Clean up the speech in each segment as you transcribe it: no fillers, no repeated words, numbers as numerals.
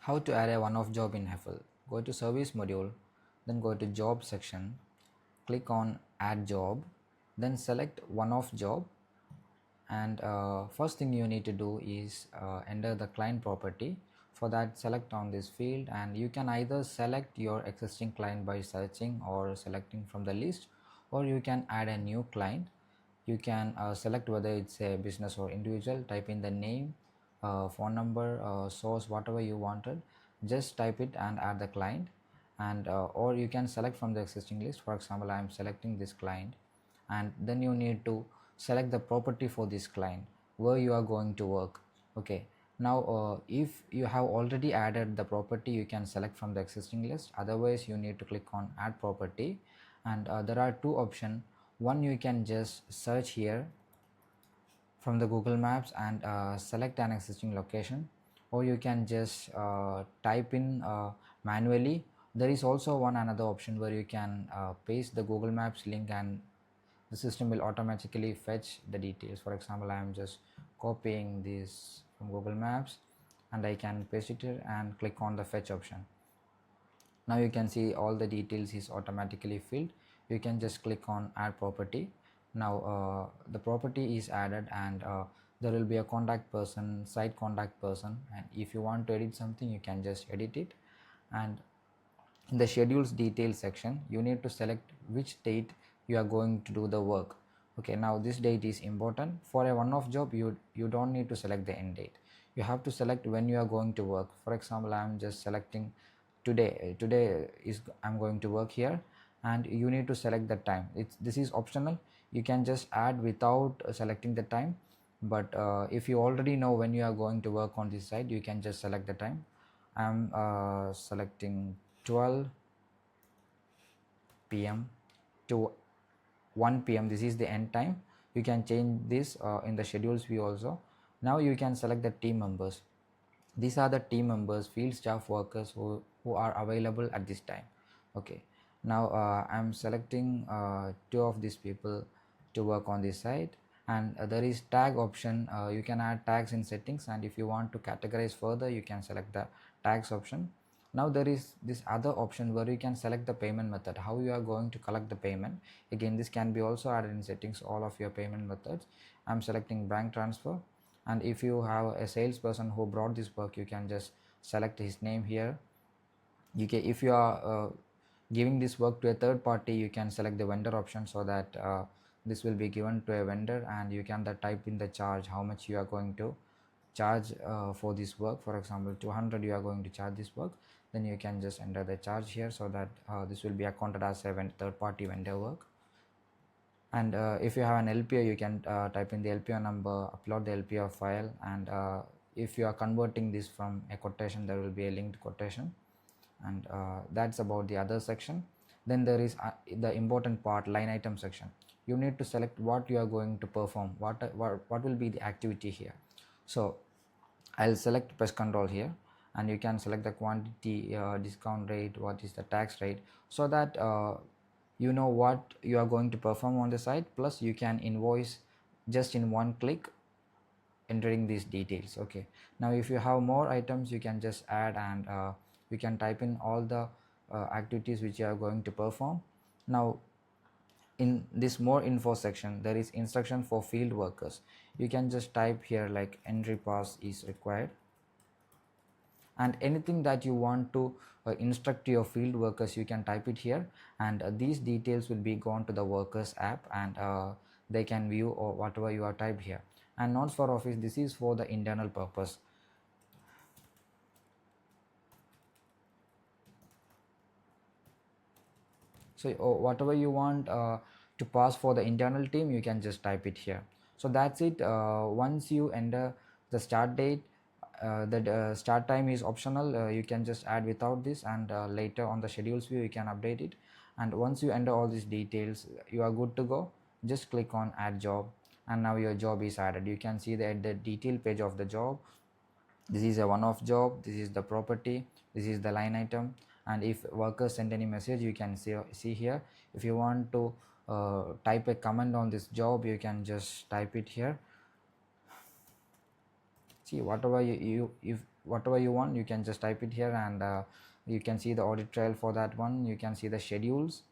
How to add a one-off job in Heffl. Go to service module, then go to job section, click on add job, then select one-off job, and first thing you need to do is enter the client property. For that, select on this field, and you can either select your existing client by searching or selecting from the list, or you can add a new client. You can select whether it's a business or individual, type in the name, phone number, source, whatever you wanted, just type it and add the client. And or you can select from the existing list. For example, I am selecting this client, and then you need to select the property for this client where you are going to work. Okay, now if you have already added the property, you can select from the existing list. Otherwise, you need to click on add property, and there are two options. One, you can just search here from the Google Maps and select an existing location, or you can just type in manually. There is also another option where you can paste the Google Maps link, and the system will automatically fetch the details. For example, I am just copying this from Google Maps, and I can paste it here and click on the fetch option. Now you can see all the details is automatically filled. You can just click on add property. Now the property is added, and there will be a contact person, site contact person, and if you want to edit something, you can just edit it. And in the schedules details section, you need to select which date you are going to do the work. Okay, now this date is important. For a one-off job, you don't need to select the end date. You have to select when you are going to work. For example, I am just selecting today is I'm going to work here, and you need to select the time. This is optional. You can just add without selecting the time, but if you already know when you are going to work on this site, you can just select the time. I'm selecting 12 p.m. to 1 p.m. This is the end time. You can change this in the schedules view also. Now you can select the team members. These are the team members, field staff workers who are available at this time. Okay, now I'm selecting two of these people to work on this site, and there is tag option. You can add tags in settings, and if you want to categorize further, you can select the tags option. Now there is this other option where you can select the payment method, how you are going to collect the payment. Again, this can be also added in settings, all of your payment methods. I'm selecting bank transfer, and if you have a salesperson who brought this work, you can just select his name here. If you are giving this work to a third party, you can select the vendor option, so that this will be given to a vendor, and you can type in the charge, how much you are going to charge for this work. For example, 200 you are going to charge this work, then you can just enter the charge here, so that this will be accounted as a third party vendor work. And if you have an LPO, you can type in the LPO number, upload the LPO file, and if you are converting this from a quotation, there will be a linked quotation. And that's about the other section. Then there is the important part, line item section. You need to select what you are going to perform, what will be the activity here. So I'll select pest control here, and you can select the quantity, discount rate, what is the tax rate, so that you know what you are going to perform on the site. Plus you can invoice just in one click, entering these details. Okay, now if you have more items, you can just add, and you can type in all the activities which you are going to perform. Now in this more info section, there is instruction for field workers. You can just type here like entry pass is required, and anything that you want to instruct to your field workers, you can type it here, and these details will be gone to the workers app, and they can view or whatever you are typed here. And not for office, this is for the internal purpose. So whatever you want to pass for the internal team, you can just type it here. So that's it. Once you enter the start date, the start time is optional. You can just add without this, and later on the schedules view you can update it. And once you enter all these details, you are good to go. Just click on add job, and now your job is added. You can see the detail page of the job. This is a one-off job, this is the property, this is the line item, and if workers send any message, you can see here. If you want to type a comment on this job, you can just type it here. See, whatever whatever you want, you can just type it here, and you can see the audit trail for that one. You can see the schedules.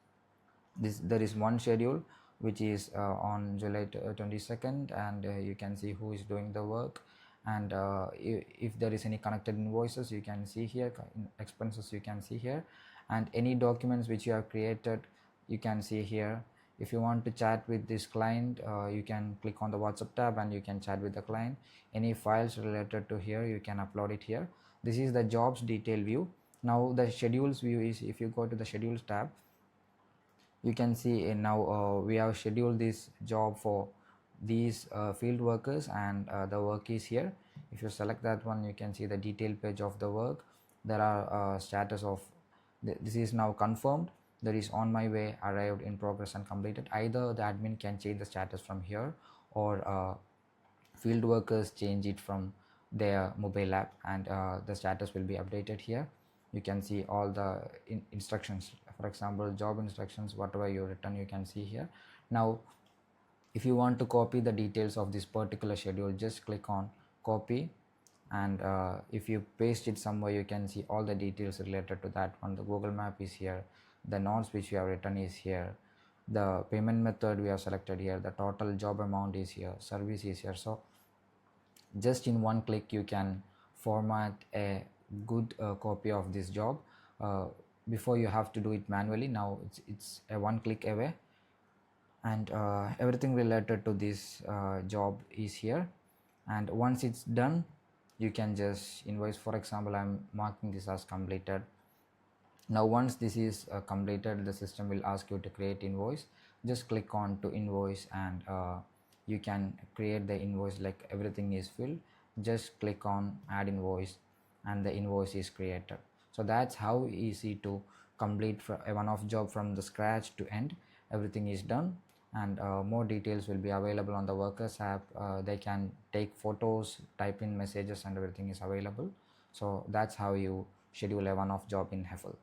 There is one schedule which is on July 22nd, and you can see who is doing the work, and if there is any connected invoices, you can see here. Expenses you can see here, and any documents which you have created, you can see here. If you want to chat with this client, you can click on the WhatsApp tab and you can chat with the client. Any files related to here, you can upload it here. This is the jobs detail view. Now the schedules view is, if you go to the schedules tab, you can see now we have scheduled this job for these field workers, and the work is here. If you select that one, you can see the detailed page of the work. There are status of this is now confirmed, that is on my way, arrived, in progress, and completed. Either the admin can change the status from here, or field workers change it from their mobile app, and the status will be updated here. You can see all the instructions, for example job instructions, whatever you written, you can see here. Now if you want to copy the details of this particular schedule, just click on copy, and if you paste it somewhere, you can see all the details related to that one. The Google map is here, the notes which we have written is here, the payment method we have selected here, the total job amount is here, service is here. So just in one click you can format a good copy of this job. Before you have to do it manually. Now it's a one click away, and everything related to this job is here. And once it's done, you can just invoice. For example, I'm marking this as completed. Now once this is completed, the system will ask you to create invoice. Just click on to invoice, and you can create the invoice. Like everything is filled, just click on add invoice, and the invoice is created. So that's how easy to complete a one-off job from the scratch to end. Everything is done, and more details will be available on the workers app. They can take photos, type in messages, and everything is available. So that's how you schedule a one-off job in Heffl.